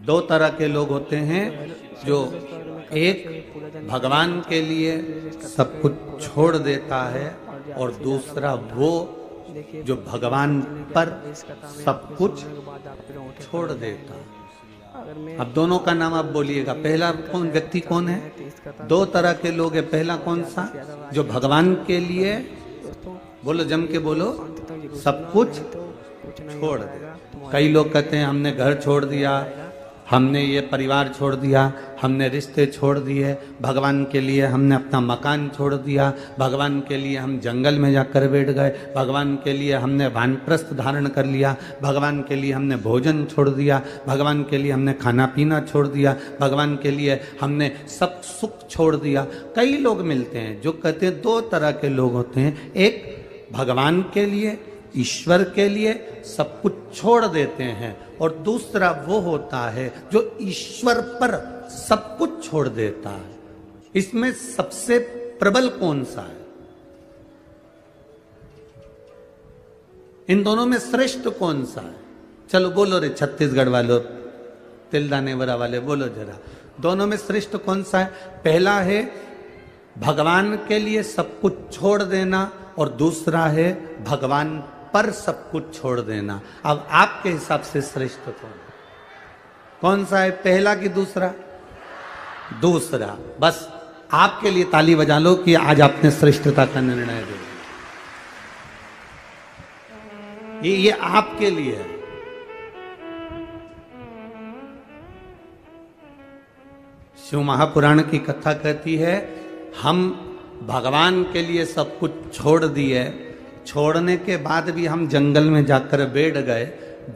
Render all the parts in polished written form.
दो तरह के लोग होते हैं, जो एक भगवान के लिए सब कुछ छोड़ देता है और दूसरा वो जो भगवान पर सब कुछ छोड़ देता है। अब दोनों का नाम आप बोलिएगा। पहला कौन व्यक्ति कौन है? दो तरह के लोग हैं। पहला कौन सा? जो भगवान के लिए, बोलो जम के बोलो, सब कुछ छोड़ दे। कई लोग कहते हैं हमने घर छोड़ दिया, हमने ये परिवार छोड़ दिया, हमने रिश्ते छोड़ दिए, भगवान के लिए हमने अपना मकान छोड़ दिया, भगवान के लिए हम जंगल में जाकर बैठ गए, भगवान के लिए हमने वानप्रस्थ धारण कर लिया, भगवान के लिए हमने भोजन छोड़ दिया, भगवान के लिए हमने खाना पीना छोड़ दिया, भगवान के लिए हमने सब सुख छोड़ दिया। कई लोग मिलते हैं जो कहते हैं, दो तरह के लोग होते हैं। एक भगवान के लिए, ईश्वर के लिए सब कुछ छोड़ देते हैं, और दूसरा वो होता है जो ईश्वर पर सब कुछ छोड़ देता है। इसमें सबसे प्रबल कौन सा है? इन दोनों में श्रेष्ठ कौन सा है? चलो बोलो रे छत्तीसगढ़ वालों, तिलदाने वरा वाले, बोलो जरा, दोनों में श्रेष्ठ कौन सा है? पहला है भगवान के लिए सब कुछ छोड़ देना, और दूसरा है भगवान पर सब कुछ छोड़ देना। अब आपके हिसाब से श्रेष्ठ कौन सा है? पहला कि दूसरा? दूसरा। बस आपके लिए ताली बजा लो कि आज आपने श्रेष्ठता का निर्णय दे दिया। ये आपके लिए है। शिव महापुराण की कथा कहती है, हम भगवान के लिए सब कुछ छोड़ दिए, छोड़ने के बाद भी हम जंगल में जाकर बैठ गए,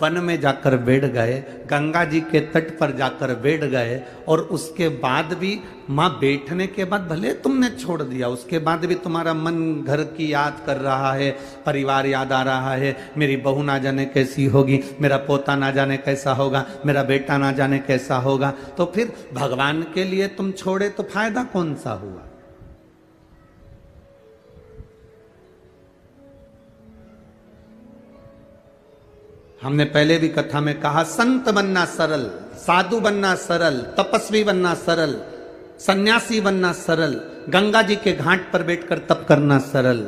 वन में जाकर बैठ गए, गंगा जी के तट पर जाकर बैठ गए, और उसके बाद भी माँ बैठने के बाद भले तुमने छोड़ दिया, उसके बाद भी तुम्हारा मन घर की याद कर रहा है, परिवार याद आ रहा है, मेरी बहू ना जाने कैसी होगी, मेरा पोता ना जाने कैसा होगा, मेरा बेटा ना जाने कैसा होगा, तो फिर भगवान के लिए तुम छोड़े तो फायदा कौन सा हुआ? हमने पहले भी कथा में कहा, संत बनना सरल, साधु बनना सरल, तपस्वी बनना सरल, सन्यासी बनना सरल, गंगा जी के घाट पर बैठकर तप करना सरल,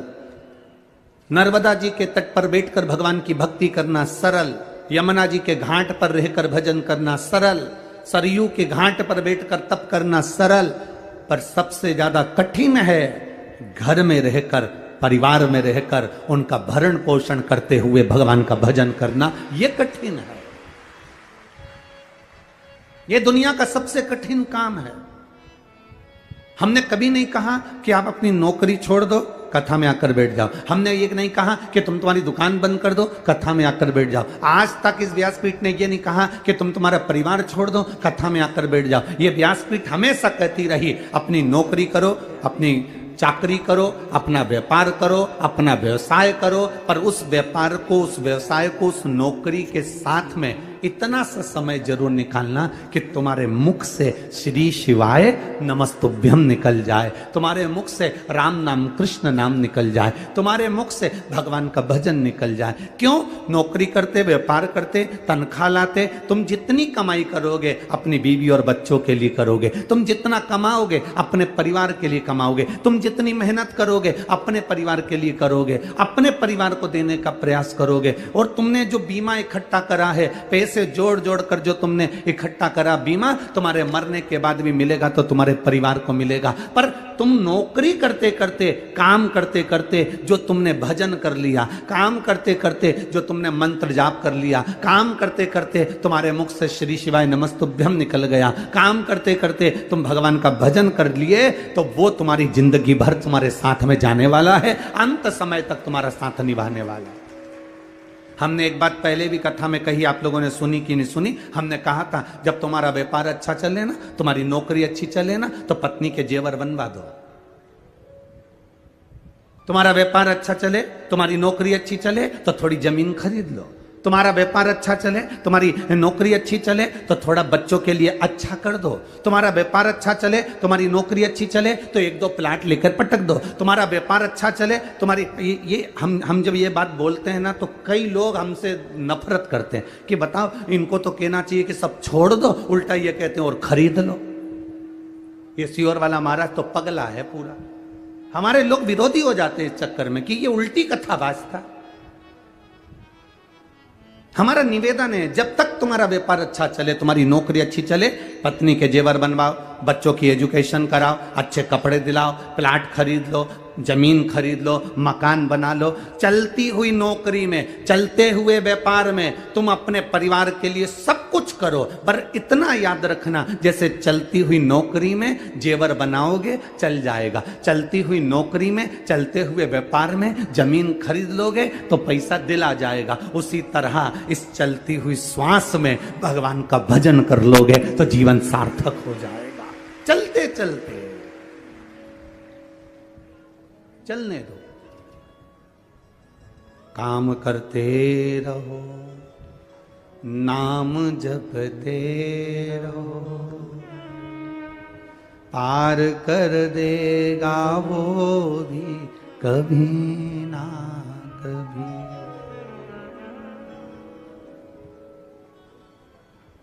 नर्मदा जी के तट पर बैठकर भगवान की भक्ति करना सरल, यमुना जी के घाट पर रहकर भजन करना सरल, सरयू के घाट पर बैठकर तप करना सरल, पर सबसे ज्यादा कठिन है घर में रहकर, परिवार में रहकर उनका भरण पोषण करते हुए भगवान का भजन करना। यह कठिन है, यह दुनिया का सबसे कठिन काम है। हमने कभी नहीं कहा कि आप अपनी नौकरी छोड़ दो, कथा में आकर बैठ जाओ। हमने ये नहीं कहा कि तुम तुम्हारी दुकान बंद कर दो, कथा में आकर बैठ जाओ। आज तक इस व्यासपीठ ने ये नहीं कहा कि तुम तुम्हारा परिवार छोड़ दो, कथा में आकर बैठ जाओ। ये व्यासपीठ हमेशा कहती रही, अपनी नौकरी करो, अपनी चाकरी करो, अपना व्यापार करो, अपना व्यवसाय करो, पर उस व्यापार को, उस व्यवसाय को, उस नौकरी के साथ में इतना सा समय जरूर निकालना कि तुम्हारे मुख से श्री शिवाय नमस्तुभ्यम निकल जाए, तुम्हारे मुख से राम नाम कृष्ण नाम निकल जाए, तुम्हारे मुख से भगवान का भजन निकल जाए। क्यों? नौकरी करते, व्यापार करते, तनख्वाह लाते, तुम जितनी कमाई करोगे अपनी बीवी और बच्चों के लिए करोगे, तुम जितना कमाओगे अपने परिवार के लिए कमाओगे, तुम जितनी मेहनत करोगे अपने परिवार के लिए करोगे, अपने परिवार को देने का प्रयास करोगे। और तुमने जो बीमा इकट्ठा करा है, पैसे जोड़ जोड़ कर जो तुमने इकट्ठा करा बीमा, तुम्हारे मरने के बाद भी मिलेगा तो तुम्हारे परिवार को मिलेगा। पर तुम नौकरी करते करते, काम करते करते जो तुमने भजन कर लिया, काम करते करते जो तुमने मंत्र जाप कर लिया, काम करते करते तुम्हारे मुख से श्री शिवाय नमस्तुभ्यम निकल गया, काम करते करते तुम भगवान का भजन कर लिए, तो वो तुम्हारी जिंदगी भर तुम्हारे साथ में जाने वाला है, अंत समय तक तुम्हारा साथ निभाने वाला है। हमने एक बात पहले भी कथा में कही, आप लोगों ने सुनी कि नहीं सुनी? हमने कहा था, जब तुम्हारा व्यापार अच्छा चले ना, तुम्हारी नौकरी अच्छी चले ना, तो पत्नी के जेवर बनवा दो। तुम्हारा व्यापार अच्छा चले, तुम्हारी नौकरी अच्छी चले, तो थोड़ी जमीन खरीद लो, तुम्हारा व्यापार अच्छा चले, तुम्हारी नौकरी अच्छी चले तो थोड़ा बच्चों के लिए अच्छा कर दो। तुम्हारा व्यापार अच्छा चले, तुम्हारी नौकरी अच्छी चले तो एक दो प्लाट लेकर पटक दो। तुम्हारा व्यापार अच्छा चले, तुम्हारी ये हम जब ये बात बोलते हैं ना तो कई लोग हमसे नफरत करते हैं कि बताओ इनको तो कहना चाहिए कि सब छोड़ दो, उल्टा ये कहते हैं और खरीद लो। ये सीहोर वाला महाराज तो पगला है पूरा। हमारे लोग विरोधी हो जाते हैं इस चक्कर में कि ये उल्टी कथाबाज था। हमारा निवेदन है जब तक तुम्हारा व्यापार अच्छा चले, तुम्हारी नौकरी अच्छी चले, पत्नी के जेवर बनवाओ, बच्चों की एजुकेशन कराओ, अच्छे कपड़े दिलाओ, प्लाट खरीद लो, जमीन खरीद लो, मकान बना लो। चलती हुई नौकरी में, चलते हुए व्यापार में तुम अपने परिवार के लिए सब कुछ करो, पर इतना याद रखना जैसे चलती हुई नौकरी में जेवर बनाओगे चल जाएगा, चलती हुई नौकरी में, चलते हुए व्यापार में जमीन खरीद लोगे तो पैसा दिल आ जाएगा। उसी तरह इस चलती हुई श्वास में भगवान का भजन कर लोगे तो जीवन सार्थक हो जाएगा। चलते चलते चलने दो, काम करते रहो, नाम जपते रहो, पार कर देगा वो भी कभी ना कभी।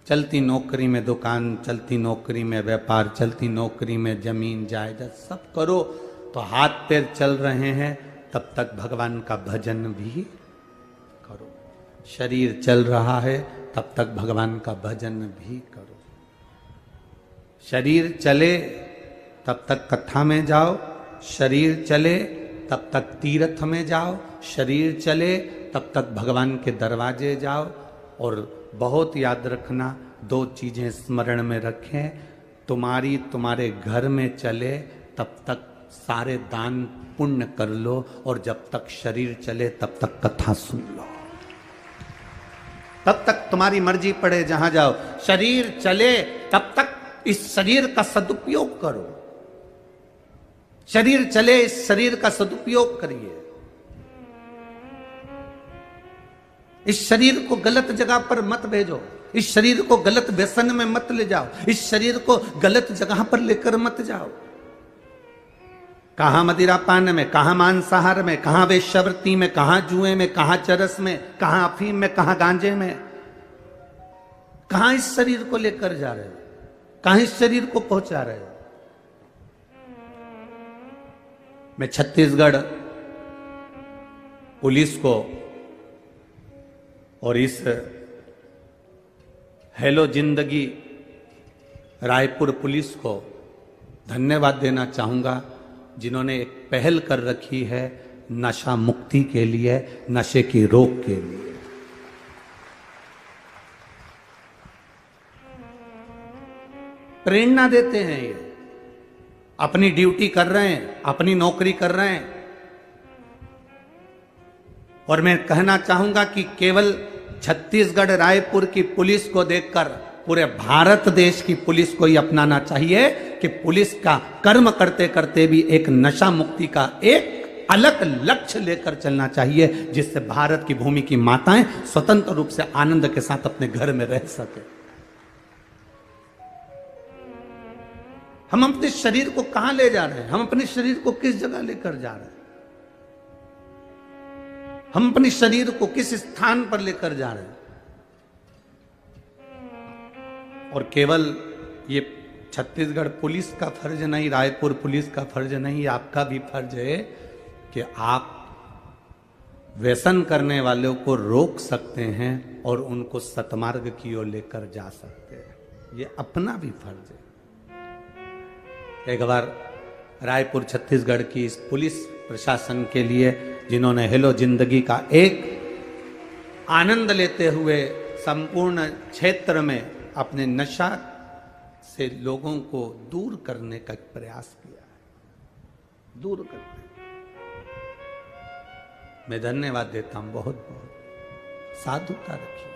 चलती नौकरी में दुकान, चलती नौकरी में व्यापार, चलती नौकरी में जमीन जायदाद सब करो तो हाथ पैर चल रहे हैं तब तक भगवान का भजन भी करो। शरीर चल रहा है तब तक भगवान का भजन भी करो। शरीर चले तब तक कथा में जाओ, शरीर चले तब तक तीर्थ में जाओ, शरीर चले तब तक भगवान के दरवाजे जाओ। और बहुत याद रखना, दो चीजें स्मरण में रखें, तुम्हारे घर में चले तब तक सारे दान पुण्य कर लो, और जब तक शरीर चले तब तक कथा सुन लो, तब तक तुम्हारी मर्जी पड़े जहां जाओ। शरीर चले तब तक इस शरीर का सदुपयोग करो, शरीर चले इस शरीर का सदुपयोग करिए। इस शरीर को गलत जगह पर मत भेजो, इस शरीर को गलत व्यसन में मत ले जाओ, इस शरीर को गलत जगह पर लेकर मत जाओ। कहां मदिरा पान में, कहां मांसाहार में, कहां वेश्यावृत्ति में, कहां जुए में, कहां चरस में, कहां अफीम में, कहां गांजे में, कहां इस शरीर को लेकर जा रहे हो, कहां इस शरीर को पहुंचा रहे हो। मैं छत्तीसगढ़ पुलिस को और इस हेलो जिंदगी रायपुर पुलिस को धन्यवाद देना चाहूंगा, जिन्होंने एक पहल कर रखी है नशा मुक्ति के लिए, नशे की रोक के लिए। प्रेरणा देते हैं, ये अपनी ड्यूटी कर रहे हैं, अपनी नौकरी कर रहे हैं। और मैं कहना चाहूंगा कि केवल छत्तीसगढ़ रायपुर की पुलिस को देखकर पूरे भारत देश की पुलिस को ही अपनाना चाहिए कि पुलिस का कर्म करते करते भी एक नशा मुक्ति का एक अलग लक्ष्य लेकर चलना चाहिए, जिससे भारत की भूमि की माताएं स्वतंत्र रूप से आनंद के साथ अपने घर में रह सके। हम अपने शरीर को कहां ले जा रहे हैं, हम अपने शरीर को किस जगह लेकर जा रहे हैं, हम अपने शरीर को किस स्थान पर लेकर जा रहे हैं। और केवल ये छत्तीसगढ़ पुलिस का फर्ज नहीं, रायपुर पुलिस का फर्ज नहीं, आपका भी फर्ज है कि आप व्यसन करने वालों को रोक सकते हैं और उनको सतमार्ग की ओर लेकर जा सकते हैं। ये अपना भी फर्ज है। एक बार रायपुर छत्तीसगढ़ की इस पुलिस प्रशासन के लिए, जिन्होंने हेलो जिंदगी का एक आनंद लेते हुए संपूर्ण क्षेत्र में अपने नशा से लोगों को दूर करने का प्रयास किया है, दूर करने। मैं धन्यवाद देता हूं, बहुत बहुत साधुता रखिए।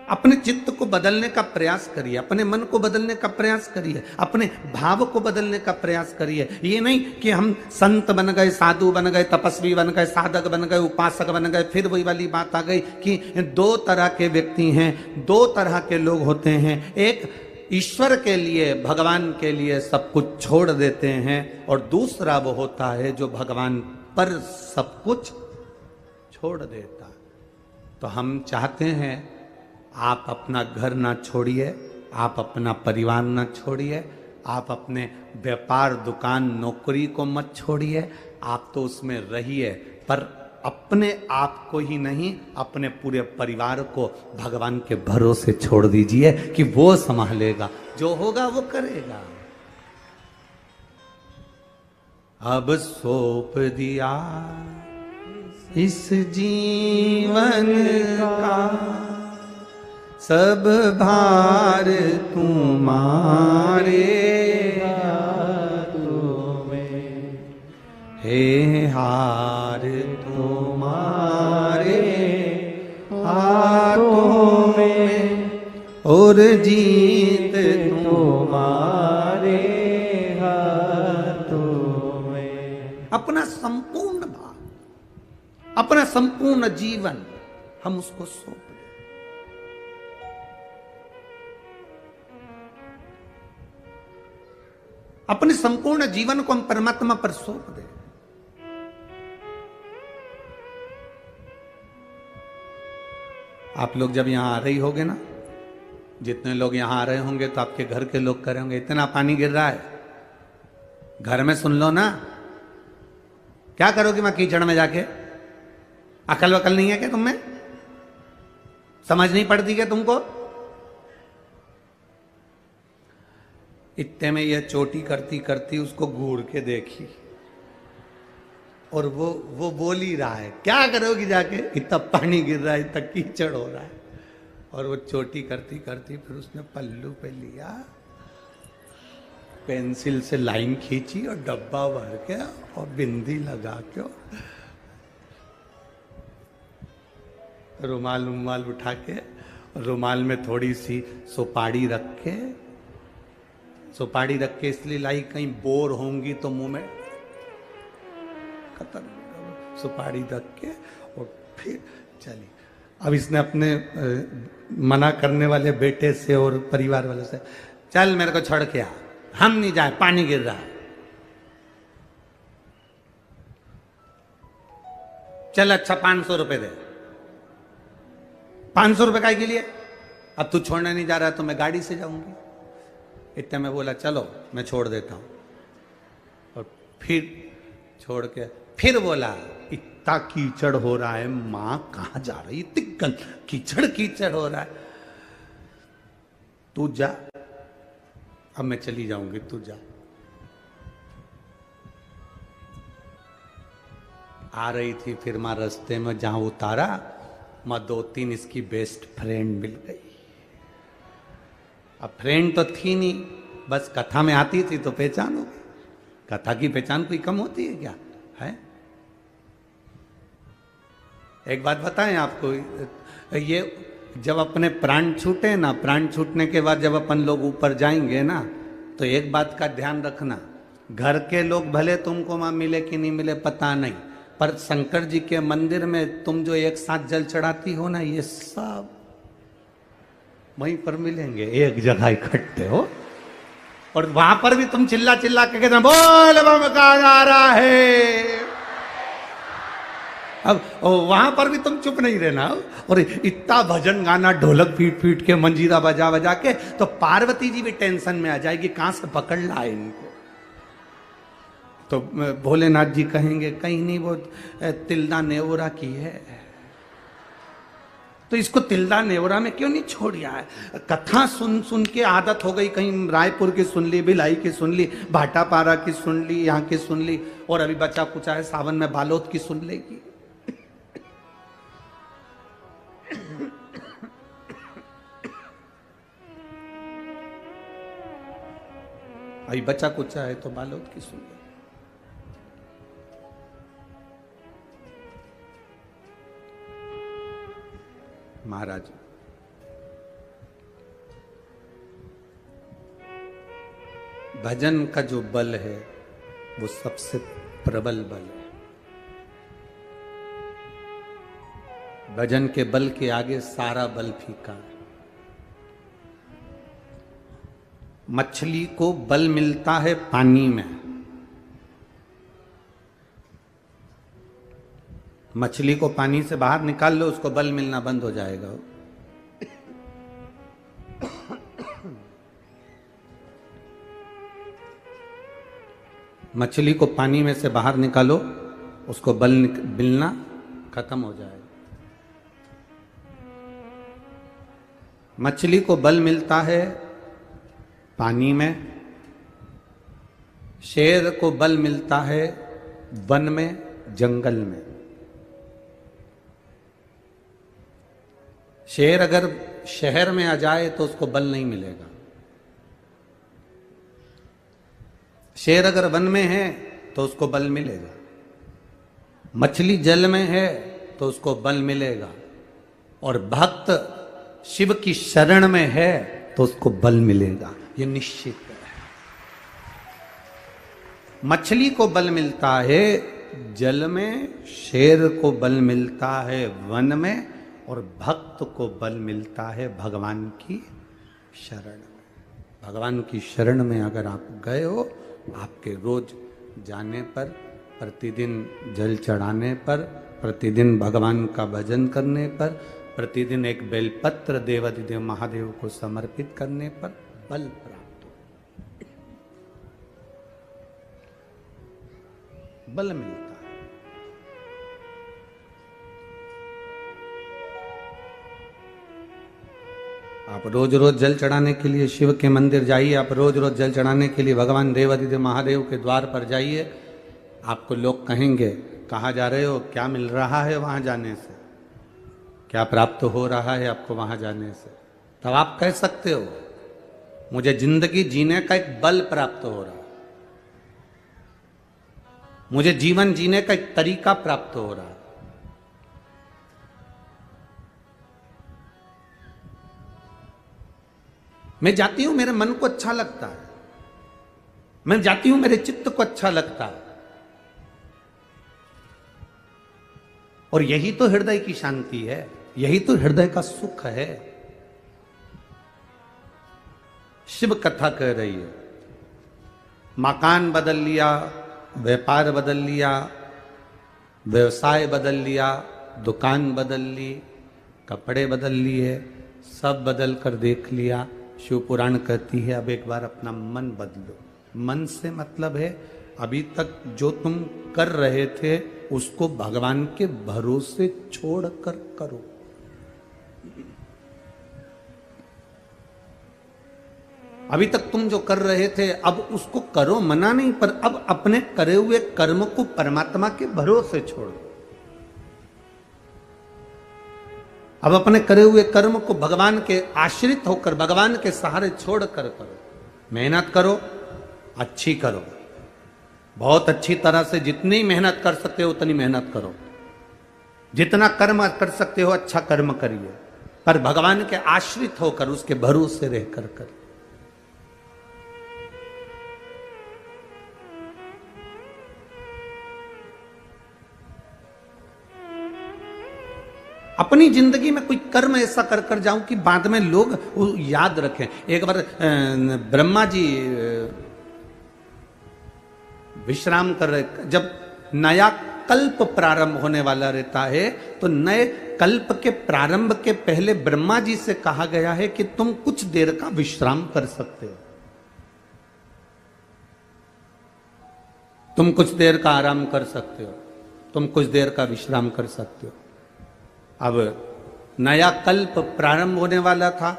अपने चित्त को बदलने का प्रयास करिए, अपने मन को बदलने का प्रयास करिए, अपने भाव को बदलने का प्रयास करिए। ये नहीं कि हम संत बन गए, साधु बन गए, तपस्वी बन गए, साधक बन गए, उपासक बन गए, फिर वही वाली बात आ गई कि दो तरह के व्यक्ति हैं, दो तरह के लोग होते हैं। एक ईश्वर के लिए, भगवान के लिए सब कुछ छोड़ देते हैं, और दूसरा वो होता है जो भगवान पर सब कुछ छोड़ देता। तो हम चाहते हैं आप अपना घर ना छोड़िए, आप अपना परिवार ना छोड़िए, आप अपने व्यापार, दुकान, नौकरी को मत छोड़िए, आप तो उसमें रहिए, पर अपने आप को ही नहीं, अपने पूरे परिवार को भगवान के भरोसे छोड़ दीजिए कि वो संभालेगा, जो होगा वो करेगा। अब सौंप दिया इस जीवन का सब भार तुम्हारे हाथों में, हे हार तुम्हारे हाथों में, और जीत तुम्हारे हाथों में। अपना संपूर्ण भाव, अपना संपूर्ण जीवन हम उसको सौंप दें। अपने संपूर्ण जीवन को हम परमात्मा पर सौंप दें। आप लोग जब यहां आ रही होगे ना, जितने लोग यहां आ रहे होंगे तो आपके घर के लोग कह रहे होंगे इतना पानी गिर रहा है, घर में सुन लो ना, क्या करोगे मैं कीचड़ में जाके? अकल वकल नहीं है क्या तुम में? समझ नहीं पड़ती क्या तुमको? इतने में यह चोटी करती करती उसको घूर के देखी, और वो बोल ही रहा है, क्या करोगी जाके, इतना पानी गिर रहा है, इतना कीचड़ हो रहा है। और वो चोटी करती करती फिर उसने पल्लू पे लिया, पेंसिल से लाइन खींची और डब्बा भर के और बिंदी लगा के रुमाल रुमाल उठा के, रुमाल में थोड़ी सी सुपारी रख के, सुपारी रख के इसलिए लाई कहीं बोर होंगी तो मुंह में, खत्म, सुपारी रख के और फिर चली। अब इसने अपने मना करने वाले बेटे से और परिवार वालों से, चल मेरे को छोड़ के आ, हम नहीं जाए, पानी गिर रहा है, चल अच्छा 500 रुपए दे। 500 रुपए काय के लिए? अब तू छोड़ने नहीं जा रहा तो मैं गाड़ी से जाऊंगी। इतने में बोला चलो मैं छोड़ देता हूं, और फिर छोड़ के फिर बोला इतना कीचड़ हो रहा है, मां कहां जा रही, इतनी कीचड़ कीचड़ हो रहा है, तू जा, अब मैं चली जाऊंगी, तू जा। आ रही थी, फिर मां रास्ते में जहां उतारा, मां 2-3 इसकी बेस्ट फ्रेंड मिल गई। अब फ्रेंड तो थी नहीं, बस कथा में आती थी तो पहचान हो गई। कथा की पहचान कोई कम होती है क्या है? एक बात बताएं आपको, ये जब अपने प्राण छूटे ना, प्राण छूटने के बाद जब अपन लोग ऊपर जाएंगे ना, तो एक बात का ध्यान रखना, घर के लोग भले तुमको वहां मिले कि नहीं मिले पता नहीं, पर शंकर जी के मंदिर में तुम जो एक साथ जल चढ़ाती हो ना, ये सब वहीं पर मिलेंगे, एक जगह इकट्ठे हो, और वहां पर भी तुम चिल्ला चिल्ला के कहते बोल बम का नारा है। अब वहां पर भी तुम चुप नहीं रहना, और इतना भजन गाना, ढोलक पीट पीट के, मंजीरा बजा बजा के, तो पार्वती जी भी टेंशन में आ जाएगी, कहां से पकड़ लाए इनको। तो भोलेनाथ जी कहेंगे कहीं नहीं, वो तिल्दा नेवरा की है, तो इसको तिल्दा नेवरा में क्यों नहीं छोड़ दिया है? कथा सुन सुन के आदत हो गई, कहीं रायपुर की सुन ली, भिलाई की सुन ली, भाटापारा की सुन ली, यहाँ की सुन ली, और अभी बचा कुचा है सावन में बालोद की सुन लेगी। अभी बचा कुचा है तो बालोद की सुन ले। महाराज भजन का जो बल है वो सबसे प्रबल बल है। भजन के बल के आगे सारा बल फीका है। मछली को बल मिलता है पानी में। मछली को पानी से बाहर निकाल लो, उसको बल मिलना बंद हो जाएगा। मछली को पानी में से बाहर निकालो, उसको बल मिलना खत्म हो जाएगा। मछली को बल मिलता है पानी में, शेर को बल मिलता है वन में, जंगल में। शेर अगर शहर में आ जाए तो उसको बल नहीं मिलेगा। शेर अगर वन में है तो उसको बल मिलेगा। मछली जल में है तो उसको बल मिलेगा। और भक्त शिव की शरण में है तो उसको बल मिलेगा, ये निश्चित है। मछली को बल मिलता है जल में, शेर को बल मिलता है वन में, और भक्त को बल मिलता है भगवान की शरण में। भगवान की शरण में अगर आप गए हो, आपके रोज जाने पर, प्रतिदिन जल चढ़ाने पर, प्रतिदिन भगवान का भजन करने पर, प्रतिदिन एक बेलपत्र देवाधिदेव महादेव को समर्पित करने पर बल प्राप्त हो, बल मिलता है। आप रोज रोज जल चढ़ाने के लिए शिव के मंदिर जाइए, आप रोज रोज जल चढ़ाने के लिए भगवान देवाधिदेव महादेव के द्वार पर जाइए। आपको लोग कहेंगे कहाँ जा रहे हो, क्या मिल रहा है वहां जाने से, क्या प्राप्त हो रहा है आपको वहां जाने से। तब आप कह सकते हो मुझे जिंदगी जीने का एक बल प्राप्त हो रहा है, मुझे जीवन जीने का एक तरीका प्राप्त हो रहा है। मैं जाती हूं, मेरे मन को अच्छा लगता है, मैं जाती हूं, मेरे चित्त को अच्छा लगता है। और यही तो हृदय की शांति है, यही तो हृदय का सुख है। शिव कथा कह रही है, मकान बदल लिया, व्यापार बदल लिया, व्यवसाय बदल लिया, दुकान बदल ली, कपड़े बदल लिए, सब बदल कर देख लिया। शिव पुराण कहती है अब एक बार अपना मन बदलो। मन से मतलब है अभी तक जो तुम कर रहे थे उसको भगवान के भरोसे छोड़कर करो। अभी तक तुम जो कर रहे थे अब उसको करो, मना नहीं, पर अब अपने करे हुए कर्म को परमात्मा के भरोसे छोड़ो। अब अपने करे हुए कर्म को भगवान के आश्रित होकर, भगवान के सहारे छोड़कर करो। मेहनत करो, अच्छी करो, बहुत अच्छी तरह से जितनी मेहनत कर सकते हो उतनी मेहनत करो, जितना कर्म कर सकते हो अच्छा कर्म करिए, पर भगवान के आश्रित होकर, उसके भरोसे रहकर करो। अपनी जिंदगी में कोई कर्म ऐसा कर कर जाऊं कि बाद में लोग याद रखें। एक बार ब्रह्मा जी विश्राम कर रहे, जब नया कल्प प्रारंभ होने वाला रहता है तो नए कल्प के प्रारंभ के पहले ब्रह्मा जी से कहा गया है कि तुम कुछ देर का विश्राम कर सकते हो, तुम कुछ देर का आराम कर सकते हो, तुम कुछ देर का विश्राम कर सकते हो। अब नया कल्प प्रारंभ होने वाला था।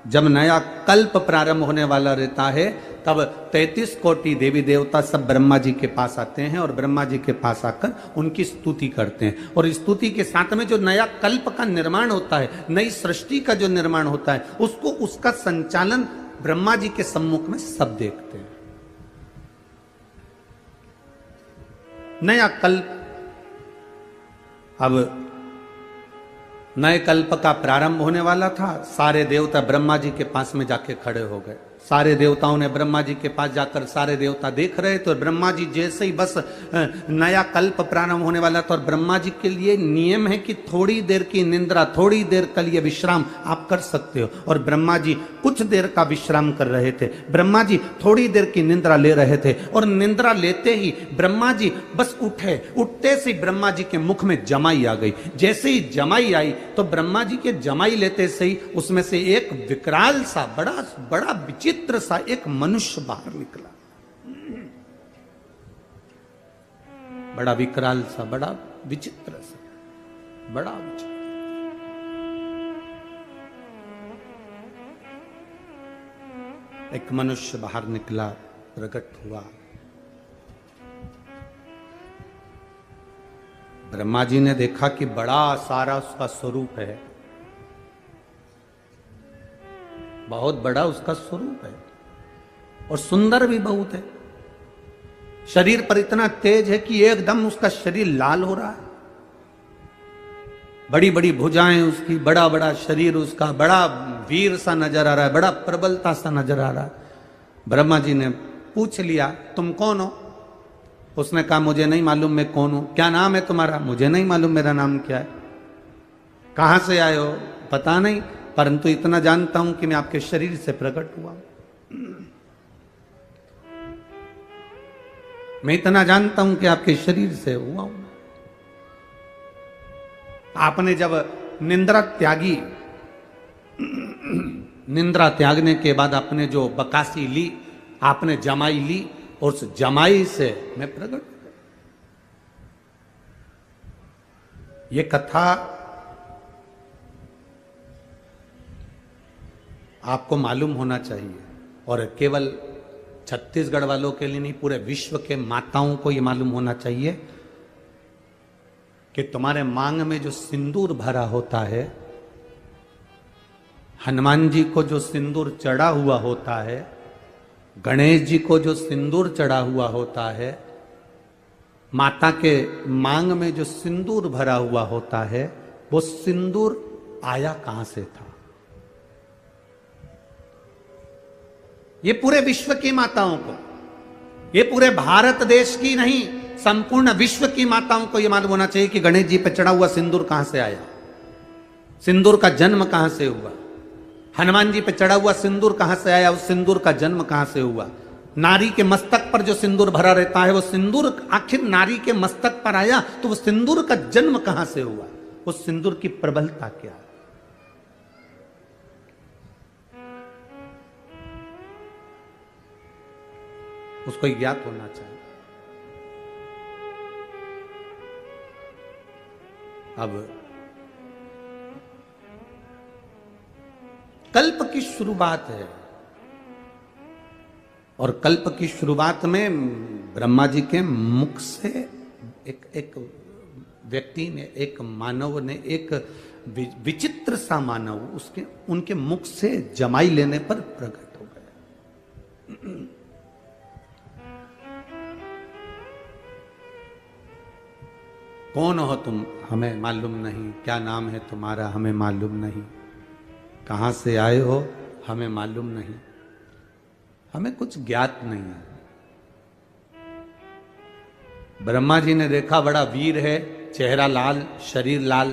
जब नया कल्प प्रारंभ होने वाला रहता है तब 33 कोटि देवी देवता सब ब्रह्मा जी के पास आते हैं और ब्रह्मा जी के पास आकर उनकी स्तुति करते हैं। और स्तुति के साथ में जो नया कल्प का निर्माण होता है, नई सृष्टि का जो निर्माण होता है, उसको, उसका संचालन ब्रह्मा जी के सम्मुख में सब देखते हैं। नया कल्प, अब नए कल्प का प्रारंभ होने वाला था। सारे देवता ब्रह्मा जी के पास में जाके खड़े हो गए, सारे देवताओं ने ब्रह्मा जी के पास जाकर, सारे देवता देख रहे थे, और ब्रह्मा जी जैसे ही बस नया कल्प प्रारंभ होने वाला था, और ब्रह्मा जी के लिए नियम है कि थोड़ी देर की निंद्रा, थोड़ी देर के लिए विश्राम आप कर सकते हो, और ब्रह्मा जी कुछ देर का विश्राम कर रहे थे। ब्रह्मा जी थोड़ी देर की निंद्रा ले रहे थे, और निंद्रा लेते ही ब्रह्मा जी बस उठे, उठते से ब्रह्मा जी के मुख में जमाई आ गई। जैसे ही जमाई आई तो ब्रह्मा जी के जमाई लेते से ही उसमें से एक विकराल सा, बड़ा बड़ा विचित्र सा एक मनुष्य बाहर निकला। बड़ा विकराल सा, बड़ा विचित्र सा, बड़ा विचित्र। एक मनुष्य बाहर निकला, प्रकट हुआ। ब्रह्मा जी ने देखा कि बड़ा सारा उसका स्वरूप है, बहुत बड़ा उसका स्वरूप है, और सुंदर भी बहुत है। शरीर पर इतना तेज है कि एकदम उसका शरीर लाल हो रहा है। बड़ी बड़ी भुजाएं उसकी, बड़ा बड़ा शरीर उसका, बड़ा वीर सा नजर आ रहा है, बड़ा प्रबलता सा नजर आ रहा है। ब्रह्मा जी ने पूछ लिया, तुम कौन हो? उसने कहा, मुझे नहीं मालूम मैं कौन हूं। क्या नाम है तुम्हारा? मुझे नहीं मालूम मेरा नाम क्या है। कहां से आए हो? पता नहीं, परंतु इतना जानता हूं कि मैं आपके शरीर से प्रकट हुआ। मैं इतना जानता हूं कि आपके शरीर से हुआ हूं। आपने जब निंद्रा त्यागी, निंद्रा त्यागने के बाद आपने जो बकासी ली, आपने जमाई ली, और उस जमाई से मैं प्रकट हो गया। ये कथा आपको मालूम होना चाहिए, और केवल छत्तीसगढ़ वालों के लिए नहीं, पूरे विश्व के माताओं को यह मालूम होना चाहिए कि तुम्हारे मांग में जो सिंदूर भरा होता है, हनुमान जी को जो सिंदूर चढ़ा हुआ होता है, गणेश जी को जो सिंदूर चढ़ा हुआ होता है, माता के मांग में जो सिंदूर भरा हुआ होता है, वो सिंदूर आया कहां से था? ये पूरे विश्व की माताओं को, ये पूरे भारत देश की नहीं, संपूर्ण विश्व की माताओं को यह मालूम होना चाहिए कि गणेश जी पे चढ़ा हुआ सिंदूर कहां से आया, सिंदूर का जन्म कहां से हुआ, हनुमान जी पे चढ़ा हुआ सिंदूर कहां से आया, उस सिंदूर का जन्म कहां से हुआ। नारी के मस्तक पर जो सिंदूर भरा रहता है, वो सिंदूर आखिर नारी के मस्तक पर आया, तो वो सिंदूर का जन्म कहां से हुआ, उस सिंदूर की प्रबलता क्या है? उसको ज्ञात होना चाहिए। अब कल्प की शुरुआत है, और कल्प की शुरुआत में ब्रह्मा जी के मुख से एक व्यक्ति ने, एक मानव ने, एक विचित्र सा मानव उसके उनके मुख से जमाई लेने पर प्रकट हो गया। कौन हो तुम? हमें मालूम नहीं। क्या नाम है तुम्हारा? हमें मालूम नहीं। कहां से आए हो? हमें मालूम नहीं। हमें कुछ ज्ञात नहीं है। ब्रह्मा जी ने देखा बड़ा वीर है, चेहरा लाल, शरीर लाल,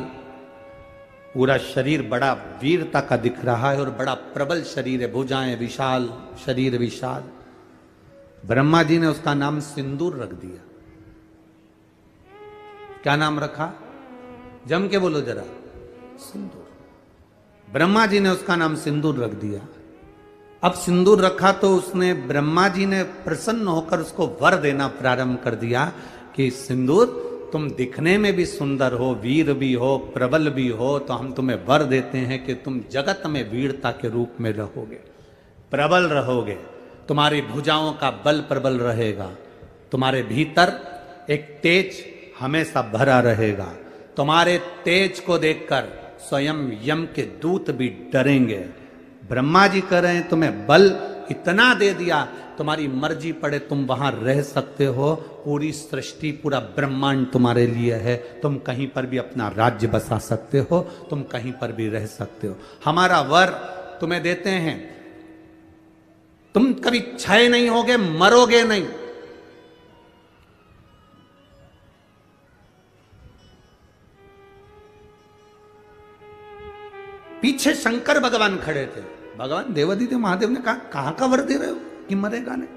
पूरा शरीर बड़ा वीरता का दिख रहा है, और बड़ा प्रबल शरीर है, भुजाएं विशाल, शरीर विशाल। ब्रह्मा जी ने उसका नाम सिंदूर रख दिया। क्या नाम रखा? जम के बोलो जरा। सिंदूर। ब्रह्मा जी ने उसका नाम सिंदूर रख दिया। अब सिंदूर रखा तो उसने, ब्रह्मा जी ने प्रसन्न होकर उसको वर देना प्रारंभ कर दिया कि सिंदूर, तुम दिखने में भी सुंदर हो, वीर भी हो, प्रबल भी हो, तो हम तुम्हें वर देते हैं कि तुम जगत में वीरता के रूप में रहोगे, प्रबल रहोगे, तुम्हारी भुजाओं का बल प्रबल रहेगा, तुम्हारे भीतर एक तेज हमेशा भरा रहेगा, तुम्हारे तेज को देखकर स्वयं यम के दूत भी डरेंगे। ब्रह्मा जी कह रहे हैं तुम्हें बल इतना दे दिया, तुम्हारी मर्जी पड़े तुम वहां रह सकते हो, पूरी सृष्टि, पूरा ब्रह्मांड तुम्हारे लिए है, तुम कहीं पर भी अपना राज्य बसा सकते हो, तुम कहीं पर भी रह सकते हो। हमारा वर तुम्हें देते हैं तुम कभी क्षय नहीं होगे, मरोगे नहीं। पीछे शंकर भगवान खड़े थे। भगवान देवादिदेव महादेव ने कहा, कहां का वर दे रहे हो कि मरेगा नहीं?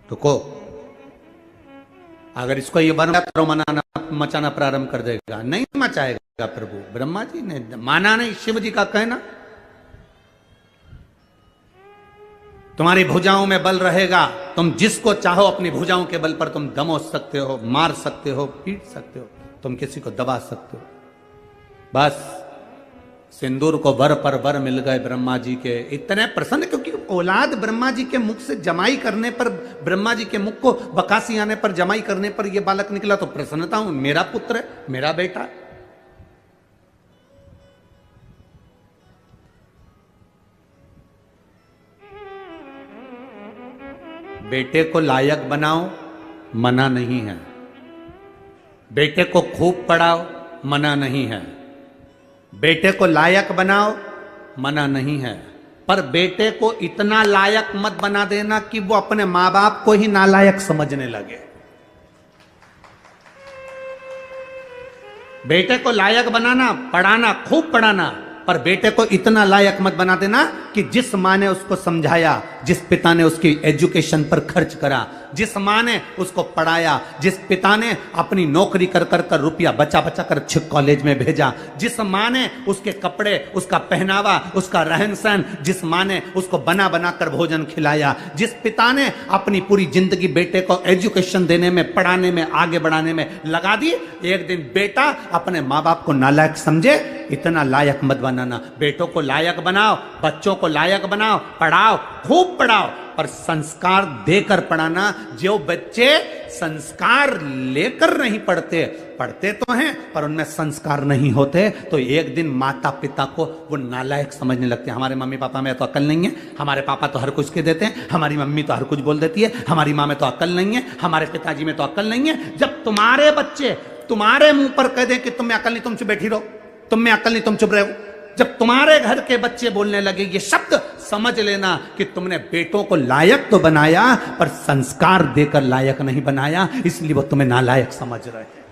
तो को अगर इसको ये वन मनाना मचाना प्रारंभ कर देगा, नहीं मचाएगा प्रभु। ब्रह्मा जी ने माना नहीं, शिव जी का कहना। तुम्हारी भुजाओं में बल रहेगा, तुम जिसको चाहो अपनी भुजाओं के बल पर तुम दमोच सकते हो, मार सकते हो, पीट सकते हो, तुम किसी को दबा सकते हो। बस सिंदूर को वर पर वर मिल गए ब्रह्मा जी के। इतने प्रसन्न, क्योंकि औलाद ब्रह्मा जी के मुख से जमाई करने पर, ब्रह्मा जी के मुख को बकासी आने पर, जमाई करने पर यह बालक निकला, तो प्रसन्नता हूं, मेरा पुत्र है, मेरा बेटा। बेटे को लायक बनाओ, मना नहीं है। बेटे को खूब पढ़ाओ, मना नहीं है। बेटे को लायक बनाओ, मना नहीं है। पर बेटे को इतना लायक मत बना देना कि वो अपने मां बाप को ही नालायक समझने लगे। बेटे को लायक बनाना, पढ़ाना, खूब पढ़ाना, पर बेटे को इतना लायक मत बना देना कि जिस मां ने उसको समझाया, जिस पिता ने उसकी एजुकेशन पर खर्च करा, जिस मां ने उसको पढ़ाया, जिस पिता ने अपनी नौकरी कर कर कर रुपया बचा बचा कर अच्छे कॉलेज में भेजा, जिस मां ने उसके कपड़े, उसका पहनावा, उसका रहन सहन, जिस मां ने उसको बना बना कर भोजन खिलाया, जिस पिता ने अपनी पूरी जिंदगी बेटे को एजुकेशन देने में, पढ़ाने में, आगे बढ़ाने में लगा दी, एक दिन बेटा अपने मां बाप को नालायक समझे, इतना लायक मत बनाना। बेटों को लायक बनाओ, बच्चों को लायक बनाओ, पढ़ाओ, खूब पढ़ाओ, पर संस्कार देकर पढ़ाना। जो बच्चे संस्कार लेकर नहीं पढ़ते, पढ़ते तो हैं पर उनमें संस्कार नहीं होते, तो एक दिन माता पिता को वो नालायक समझने लगते हैं। हमारे मम्मी पापा में तो अकल नहीं है, हमारे पापा तो हर कुछ के देते हैं, हमारी मम्मी तो हर कुछ बोल देती है, हमारी माँ में तो अकल नहीं है, हमारे पिताजी में तो अकल नहीं है। जब तुम्हारे बच्चे तुम्हारे मुंह पर कह दें कि तुम में अकल नहीं, तुम चुप बैठी रहो, तुम में अकल नहीं, तुम चुप रहो, जब तुम्हारे घर के बच्चे बोलने लगे ये शब्द, समझ लेना कि तुमने बेटों को लायक तो बनाया पर संस्कार देकर लायक नहीं बनाया, इसलिए वो तुम्हें नालायक समझ रहे हैं।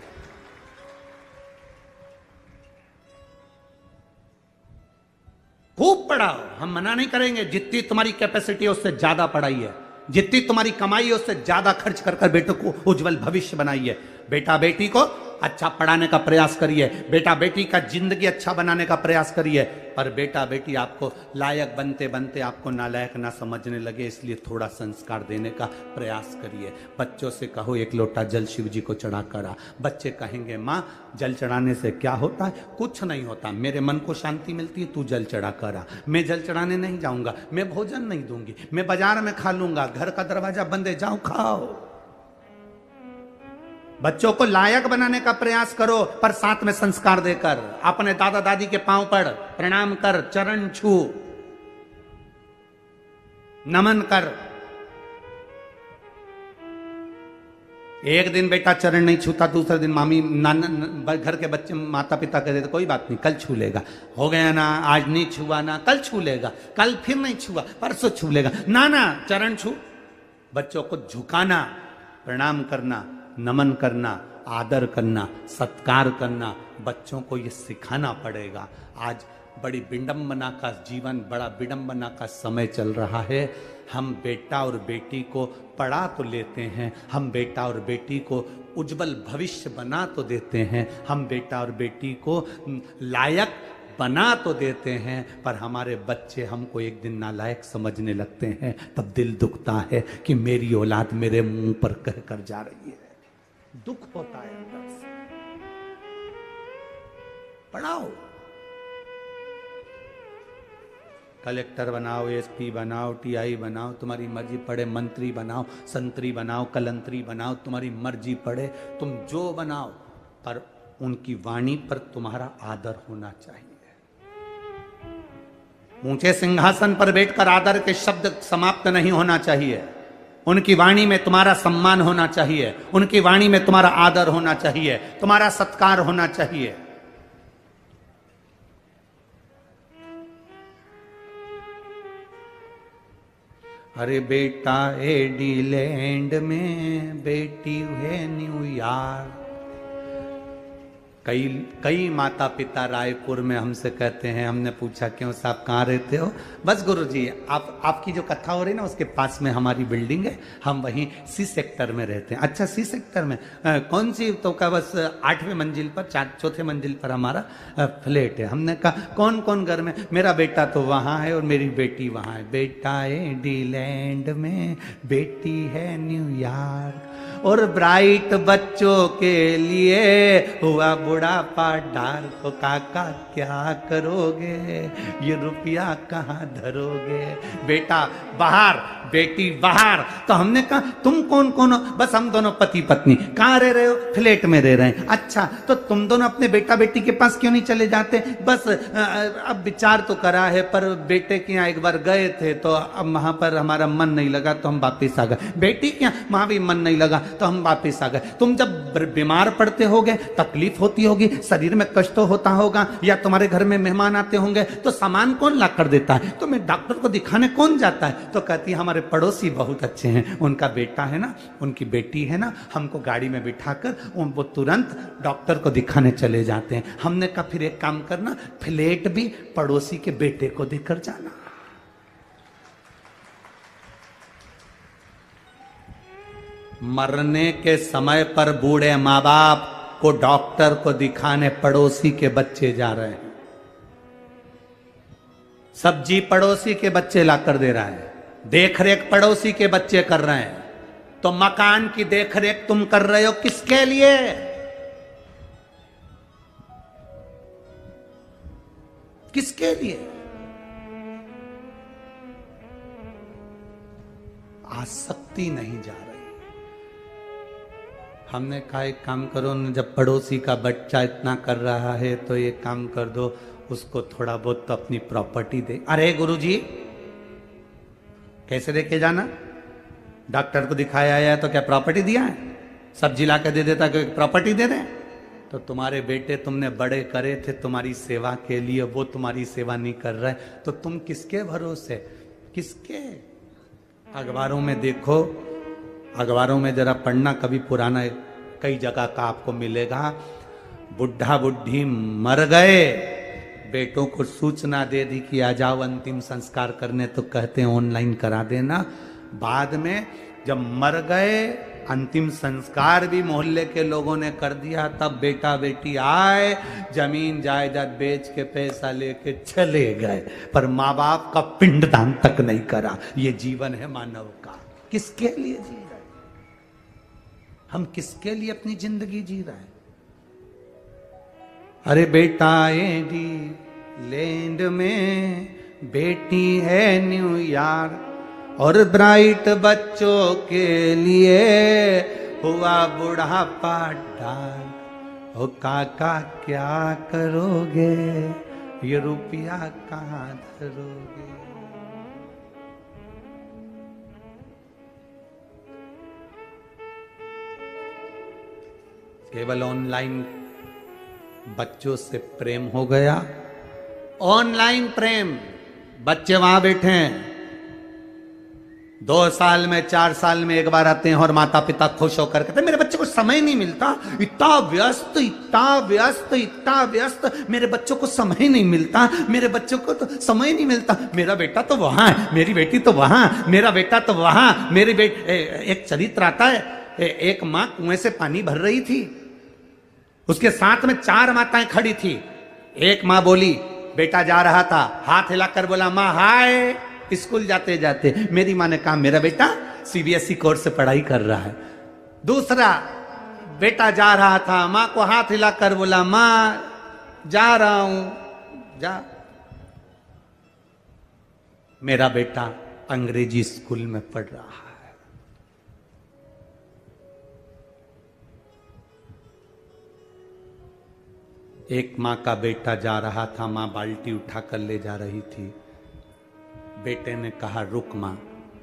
खूब पढ़ाओ, हम मना नहीं करेंगे, जितनी तुम्हारी कैपेसिटी है उससे ज्यादा पढ़ाइए, जितनी तुम्हारी कमाई है उससे ज्यादा खर्च कर कर बेटों को उज्जवल भविष्य बनाइए। बेटा बेटी को अच्छा पढ़ाने का प्रयास करिए, बेटा बेटी का जिंदगी अच्छा बनाने का प्रयास करिए, पर बेटा बेटी आपको लायक बनते बनते आपको नालायक ना समझने लगे, इसलिए थोड़ा संस्कार देने का प्रयास करिए। बच्चों से कहो एक लोटा जल शिव जी को चढ़ा करा, बच्चे कहेंगे माँ जल चढ़ाने से क्या होता है? कुछ नहीं होता, मेरे मन को शांति मिलती है, तू जल चढ़ा करा। मैं जल चढ़ाने नहीं जाऊंगा, मैं भोजन नहीं दूंगी, मैं बाजार में खा लूंगा, घर का दरवाजा बंद है, जाओ खाओ। बच्चों को लायक बनाने का प्रयास करो, पर साथ में संस्कार देकर। अपने दादा दादी के पांव पड़, प्रणाम कर, चरण छू, नमन कर। एक दिन बेटा चरण नहीं छूता, दूसरे दिन मामी नाना घर के बच्चे माता पिता कह देते कोई बात नहीं कल छू लेगा, हो गया ना, आज नहीं छुआ ना, कल छू लेगा, कल फिर नहीं छुआ, परसों छू लेगा, ना ना चरण छू। बच्चों को झुकाना, प्रणाम करना, नमन करना, आदर करना, सत्कार करना, बच्चों को ये सिखाना पड़ेगा। आज बड़ी विडंबना का जीवन, बड़ा विडंबना का समय चल रहा है। हम बेटा और बेटी को पढ़ा तो लेते हैं, हम बेटा और बेटी को उज्जवल भविष्य बना तो देते हैं, हम बेटा और बेटी को लायक बना तो देते हैं, पर हमारे बच्चे हमको एक दिन नालायक समझने लगते हैं, तब दिल दुखता है कि मेरी औलाद मेरे मुंह पर कह कर जा रही है, दुख होता है अंदर से। पढ़ाओ, कलेक्टर बनाओ, एसपी बनाओ, टीआई बनाओ, तुम्हारी मर्जी, पढ़े मंत्री बनाओ, संतरी बनाओ, कलंतरी बनाओ, तुम्हारी मर्जी, पढ़े तुम जो बनाओ, पर उनकी वाणी पर तुम्हारा आदर होना चाहिए। ऊंचे सिंहासन पर बैठकर आदर के शब्द समाप्त नहीं होना चाहिए। उनकी वाणी में तुम्हारा सम्मान होना चाहिए, उनकी वाणी में तुम्हारा आदर होना चाहिए, तुम्हारा सत्कार होना चाहिए। अरे बेटा एडीलैंड में, बेटी है न्यूयॉर्क। कई कई माता पिता रायपुर में हमसे कहते हैं, हमने पूछा क्यों साहब कहाँ रहते हो? बस गुरुजी आपकी जो कथा हो रही ना उसके पास में हमारी बिल्डिंग है, हम वहीं सी सेक्टर में रहते हैं। अच्छा सी सेक्टर में कौन सी? तो का बस 8वें मंजिल पर, चौथे मंजिल पर हमारा फ्लैट है। हमने कहा कौन कौन घर में? मेरा बेटा तो वहाँ है और मेरी बेटी वहाँ है। बेटा एडीलैंड में, बेटी है न्यूयॉर्क। और ब्राइट बच्चों के लिए हुआ बुढ़ापा डार को काका क्या करोगे? ये रुपया कहाँ धरोगे? बेटा बाहर, बेटी बाहर। तो हमने कहा तुम कौन कौन हो? बस हम दोनों पति पत्नी। कहाँ रह रहे हो? फ्लैट में रह रहे हैं। अच्छा तो तुम दोनों अपने बेटा बेटी के पास क्यों नहीं चले जाते? बस अब विचार तो करा है, पर बेटे के यहाँ एक बार गए थे तो अब वहां पर हमारा मन नहीं लगा तो हम वापिस आ गए। बेटी के यहाँ वहां भी मन नहीं लगा तो हम वापिस आ गए। तुम जब बीमार पड़ते होगे, तकलीफ होती होगी, शरीर में कष्ट तो होता होगा, या तुम्हारे घर में मेहमान आते होंगे तो सामान कौन ला कर देता है? तो मैं डॉक्टर को दिखाने कौन जाता है? तो कहती है हमारे पड़ोसी बहुत अच्छे हैं, उनका बेटा है ना, उनकी बेटी है ना, हमको गाड़ी में बिठाकर वो तुरंत डॉक्टर को दिखाने चले जाते हैं। हमने कहा फिर एक काम करना, फ्लैट भी पड़ोसी के बेटे को देकर जाना। मरने के समय पर बूढ़े माँ बाप को डॉक्टर को दिखाने पड़ोसी के बच्चे जा रहे हैं। सब्जी पड़ोसी के बच्चे लाकर दे रहा है, देखरेख पड़ोसी के बच्चे कर रहे हैं। तो मकान की देखरेख तुम कर रहे हो किसके लिए? किसके लिए? आसक्ति नहीं जा रही। हमने कहा एक काम करो न, जब पड़ोसी का बच्चा इतना कर रहा है तो एक काम कर दो, उसको थोड़ा बहुत तो अपनी प्रॉपर्टी दे। अरे गुरुजी कैसे लेके जाना? डॉक्टर को दिखाया है तो क्या प्रॉपर्टी दिया है? सब्जी ला के दे देता कि प्रॉपर्टी दे दे? तो तुम्हारे बेटे तुमने बड़े करे थे तुम्हारी सेवा के लिए, वो तुम्हारी सेवा नहीं कर रहे, तो तुम किसके भरोसे? किसके? अखबारों में देखो, अखबारों में जरा पढ़ना, कभी पुराना कई जगह का आपको मिलेगा। बुढ़ा बुढ़ी मर गए, बेटों को सूचना दे दी कि आ जाओ अंतिम संस्कार करने, तो कहते हैं ऑनलाइन करा देना। बाद में जब मर गए, अंतिम संस्कार भी मोहल्ले के लोगों ने कर दिया, तब बेटा बेटी आए, जमीन जायदाद बेच के पैसा लेके चले गए, पर माँ बाप का पिंडदान तक नहीं करा। ये जीवन है मानव का। किसके लिए जी रहे? हम किसके लिए अपनी जिंदगी जी रहे हैं? अरे बेटा एडीलैंड में, बेटी है न्यूयॉर्क। और ब्राइट बच्चों के लिए हुआ बुढ़ापा डाल। ओ काका क्या करोगे? ये रुपया कहाँ धरोगे? केवल ऑनलाइन बच्चों से प्रेम हो गया। ऑनलाइन प्रेम, बच्चे वहां बैठे हैं, 2 साल में 4 साल में एक बार आते हैं और माता पिता खुश होकर कहते मेरे बच्चे को समय नहीं मिलता, इतना व्यस्त इतना व्यस्त इतना व्यस्त, मेरे बच्चों को समय नहीं मिलता, मेरे बच्चों को तो समय नहीं मिलता। मेरा बेटा तो वहां है, मेरी बेटी तो वहां, मेरा बेटा तो वहां, मेरी बेटी। एक चरित्र आता है, एक माँ कुएं से पानी भर रही थी, उसके साथ में 4 माताएं खड़ी थी। एक माँ बोली, बेटा जा रहा था, हाथ हिलाकर बोला माँ हाय, स्कूल जाते जाते। मेरी माँ ने कहा मेरा बेटा सीबीएसई कोर्स से पढ़ाई कर रहा है। दूसरा बेटा जा रहा था, माँ को हाथ हिलाकर बोला माँ जा रहा हूं, जा। मेरा बेटा अंग्रेजी स्कूल में पढ़ रहा है। एक माँ का बेटा जा रहा था, माँ बाल्टी उठाकर ले जा रही थी। बेटे ने कहा रुक माँ,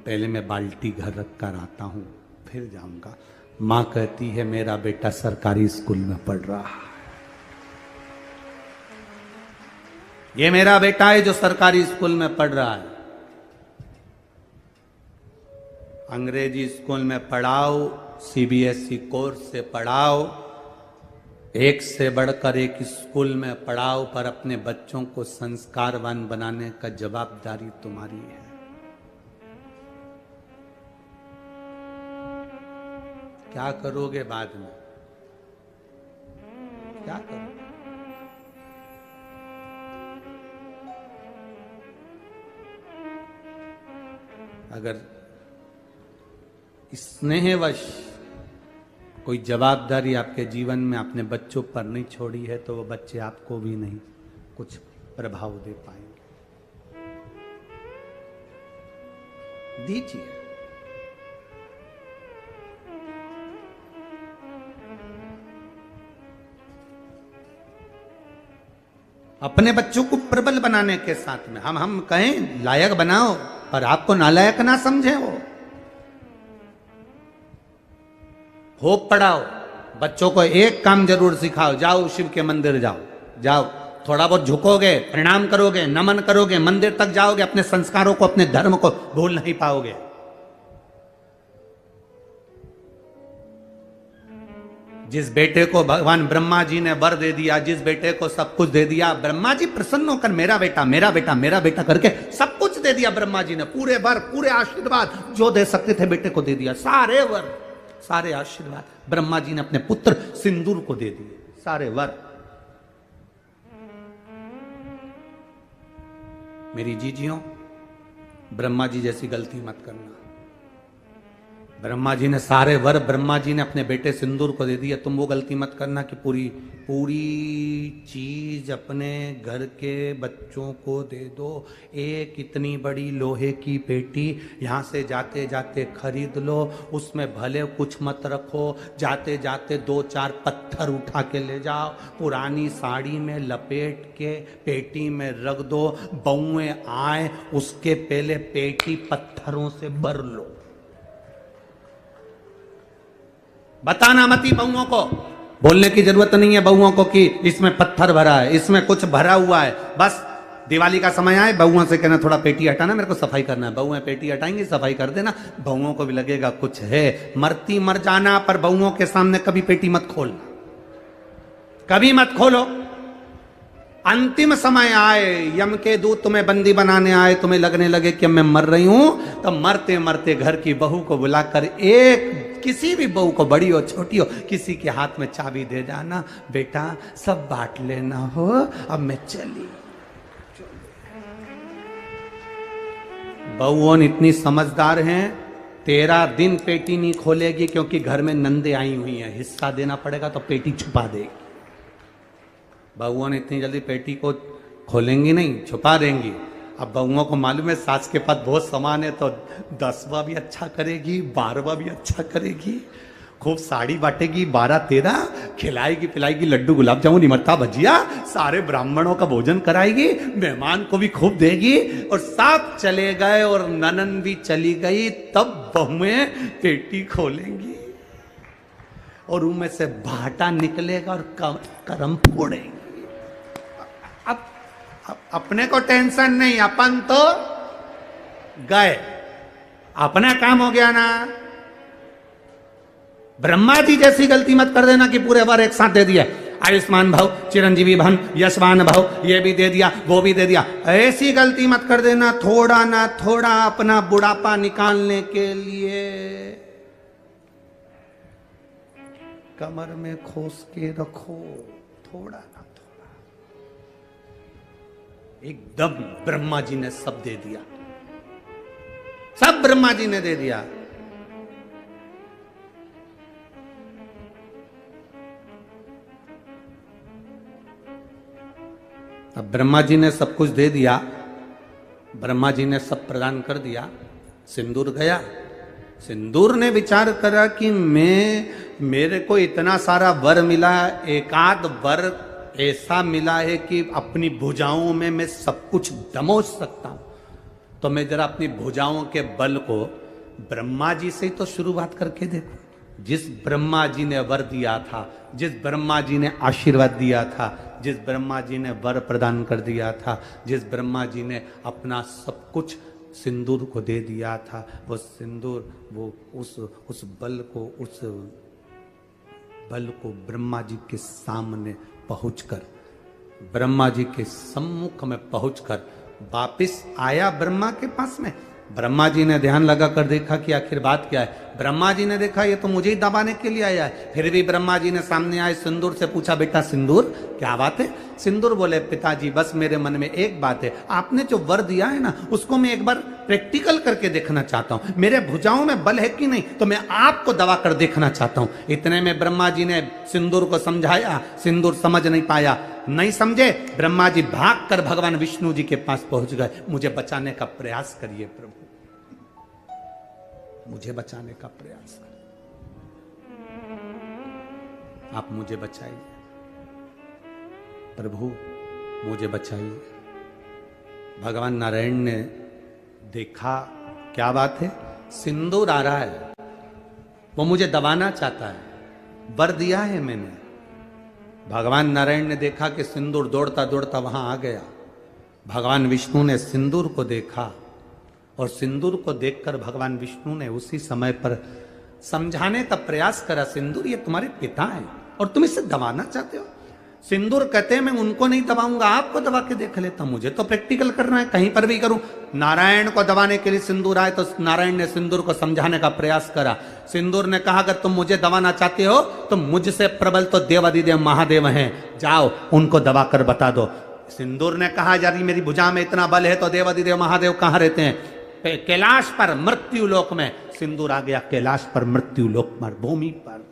पहले मैं बाल्टी घर रख कर आता हूँ फिर जाऊंगा। माँ कहती है मेरा बेटा सरकारी स्कूल में पढ़ रहा है। ये मेरा बेटा है जो सरकारी स्कूल में पढ़ रहा है। अंग्रेजी स्कूल में पढ़ाओ, सीबीएसई कोर्स से पढ़ाओ, एक से बढ़कर एक स्कूल में पढ़ाओ, पर अपने बच्चों को संस्कारवान बनाने का जवाबदारी तुम्हारी है। क्या करोगे बाद में? क्या करोगे? अगर स्नेहवश कोई जवाबदारी आपके जीवन में अपने बच्चों पर नहीं छोड़ी है, तो वो बच्चे आपको भी नहीं कुछ प्रभाव दे पाएंगे। दीजिए। अपने बच्चों को प्रबल बनाने के साथ में हम कहें लायक बनाओ, पर आपको नालायक ना समझे। वो होप पढ़ाओ, बच्चों को एक काम जरूर सिखाओ, जाओ शिव के मंदिर जाओ, जाओ थोड़ा बहुत झुकोगे, प्रणाम करोगे, नमन करोगे, मंदिर तक जाओगे, अपने संस्कारों को, अपने धर्म को भूल नहीं पाओगे। जिस बेटे को भगवान ब्रह्मा जी ने वर दे दिया, जिस बेटे को सब कुछ दे दिया, ब्रह्मा जी प्रसन्न होकर मेरा बेटा मेरा बेटा मेरा बेटा करके सब कुछ दे दिया। ब्रह्मा जी ने पूरे वर, पूरे आशीर्वाद जो दे सकते थे बेटे को दे दिया। सारे वर, सारे आशीर्वाद ब्रह्मा जी ने अपने पुत्र सिंदूर को दे दिए, सारे वर। मेरी जीजियों, ब्रह्मा जी जैसी गलती मत करना। ब्रह्मा जी ने सारे वर, ब्रह्मा जी ने अपने बेटे सिंदूर को दे दिया। तुम वो गलती मत करना कि पूरी चीज अपने घर के बच्चों को दे दो। एक इतनी बड़ी लोहे की पेटी यहाँ से जाते जाते खरीद लो, उसमें भले कुछ मत रखो, जाते जाते 2-4 पत्थर उठा के ले जाओ, पुरानी साड़ी में लपेट के पेटी में रख दो, बउए आए उसके पहले पेटी पत्थरों से भर लो। बताना मती बहुओं को, बोलने की जरूरत नहीं है बहुओं को कि इसमें पत्थर भरा है, इसमें कुछ भरा हुआ है। बस दिवाली का समय आए, बहुओं से कहना थोड़ा पेटी हटाना, मेरे को सफाई करना है। बहुएं पेटी हटाएंगी, सफाई कर देना, बहुओं को भी लगेगा कुछ है। मरती मर जाना, पर बहुओं के सामने कभी पेटी मत खोलना, कभी मत खोलो। अंतिम समय आए, यम के दूत तुम्हें बंदी बनाने आए, तुम्हें लगने लगे कि मैं मर रही हूं, तो मरते मरते घर की बहू को बुलाकर, एक किसी भी बहू को, बड़ी हो छोटी हो, किसी के हाथ में चाबी दे जाना, बेटा सब बांट लेना हो, अब मैं चली। बहुओं इतनी समझदार हैं, 13 दिन पेटी नहीं खोलेगी, क्योंकि घर में नंदे आई हुई हैं, हिस्सा देना पड़ेगा तो पेटी छुपा देगी। बहुओं ने इतनी जल्दी पेटी को खोलेंगी नहीं, छुपा देंगी। अब बहुओं को मालूम है सास के पास बहुत सामान है, तो 10वां भी अच्छा करेगी, 12वां भी अच्छा करेगी, खूब साड़ी बांटेगी, 12-13 खिलाएगी पिलाएगी, लड्डू गुलाब जामुन इमरता भजिया, सारे ब्राह्मणों का भोजन कराएगी, मेहमान को भी खूब देगी। और सब चले गए और ननन भी चली गई, तब बहुएं पेटी खोलेंगी और उनमें से भाटा निकलेगा और करम फोड़ेंगे। अब अपने को टेंशन नहीं, अपन तो गए, अपना काम हो गया ना। ब्रह्मा जी जैसी गलती मत कर देना कि पूरे बार एक साथ दे दिया, आयुष्मान भव, चिरंजीवी भवन, यशवान भव, ये भी दे दिया वो भी दे दिया। ऐसी गलती मत कर देना। थोड़ा ना थोड़ा अपना बुढ़ापा निकालने के लिए कमर में खोस के रखो, थोड़ा ना थोड़ा। एकदम ब्रह्मा जी ने सब दे दिया, सब ब्रह्मा जी ने दे दिया। अब ब्रह्मा जी ने सब कुछ दे दिया, ब्रह्मा जी ने सब प्रदान कर दिया। सिंदूर गया, सिंदूर ने विचार करा कि मेरे को इतना सारा वर मिला, एकाध वर ऐसा मिला है कि अपनी भुजाओं में मैं सब कुछ दमोच सकता हूं, तो मैं जरा अपनी भुजाओं के बल को ब्रह्मा जी से तो शुरुआत करके देखो। जिस ब्रह्मा जी ने वर दिया था, जिस ब्रह्मा जी ने आशीर्वाद दिया था, जिस ब्रह्मा जी ने वर प्रदान कर दिया था, जिस ब्रह्मा जी ने अपना सब कुछ सिंदूर को दे दिया था। वो सिंदूर वो उस बल को ब्रह्मा जी के सामने पहुंचकर, ब्रह्मा जी के सम्मुख में पहुंचकर वापिस आया ब्रह्मा के पास में। ब्रह्मा जी ने ध्यान लगा कर देखा कि आखिर बात क्या है। ब्रह्मा जी ने देखा ये तो मुझे ही दबाने के लिए आया है। फिर भी ब्रह्मा जी ने सामने आए सिंदूर से पूछा, बेटा सिंदूर क्या बात है? सिंदूर बोले, पिताजी बस मेरे मन में एक बात है, आपने जो वर दिया है ना उसको मैं एक बार प्रैक्टिकल करके देखना चाहता हूं। मेरे भुजाओं में बल है कि नहीं, तो मैं आपको दबा कर देखना चाहता हूं। इतने में ब्रह्मा जी ने सिंदूर को समझाया, सिंदूर समझ नहीं पाया, नहीं समझे। ब्रह्मा जी भाग कर भगवान विष्णु जी के पास पहुंच गए। मुझे बचाने का प्रयास करिए प्रभु, मुझे बचाने का प्रयास करिए, आप मुझे बचाइए प्रभु, मुझे बचाइए। भगवान नारायण ने देखा क्या बात है, सिंदूर आ रहा है, वो मुझे दबाना चाहता है, वर दिया है मैंने। भगवान नारायण ने देखा कि सिंदूर दौड़ता दौड़ता वहां आ गया। भगवान विष्णु ने सिंदूर को देखा और सिंदूर को देखकर भगवान विष्णु ने उसी समय पर समझाने का प्रयास करा, सिंदूर ये तुम्हारे पिता हैं और तुम इसे दबाना चाहते हो। सिंदूर कहते हैं मैं उनको नहीं दबाऊंगा, आपको दबा के देख लेता हूं, मुझे तो प्रैक्टिकल करना है, कहीं पर भी करूं। नारायण को दबाने के लिए सिंदूर आए तो नारायण ने सिंदूर को समझाने का प्रयास करा। सिंदूर ने कहा अगर तुम मुझे दबाना चाहते हो तो मुझसे प्रबल तो देवादिदेव महादेव हैं, जाओ उनको दबा कर बता दो। सिंदूर ने कहा यदि मेरी भुजा में इतना बल है तो देवादिदेव महादेव कहां रहते हैं? कैलाश पर, मृत्यु लोक में। सिंदूर आ गया कैलाश पर, मृत्यु लोक पर, भूमि पर।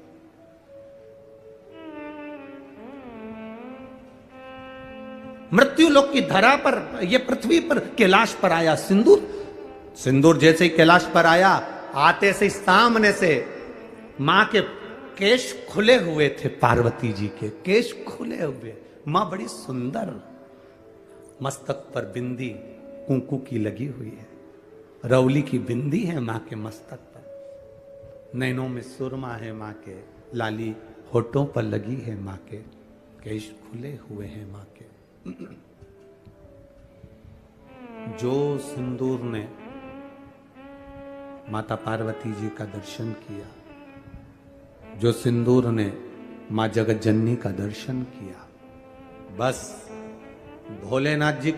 मृत्यु लोक की धरा पर, ये पृथ्वी पर, कैलाश पर आया सिंदूर। सिंदूर जैसे ही कैलाश पर आया, आते से सामने से मां के केश खुले हुए थे, पार्वती जी के केश खुले हुए। मां बड़ी सुंदर, मस्तक पर बिंदी कुंकू की लगी हुई है, रौली की बिंदी है मां के मस्तक पर, नैनों में सुरमा है मां के, लाली होठों पर लगी है मां के, केश खुले हुए हैं मां के। जो सिंदूर ने माता पार्वती जी का दर्शन किया, जो सिंदूर ने मां जगत जननी का दर्शन किया, बस भोलेनाथ जी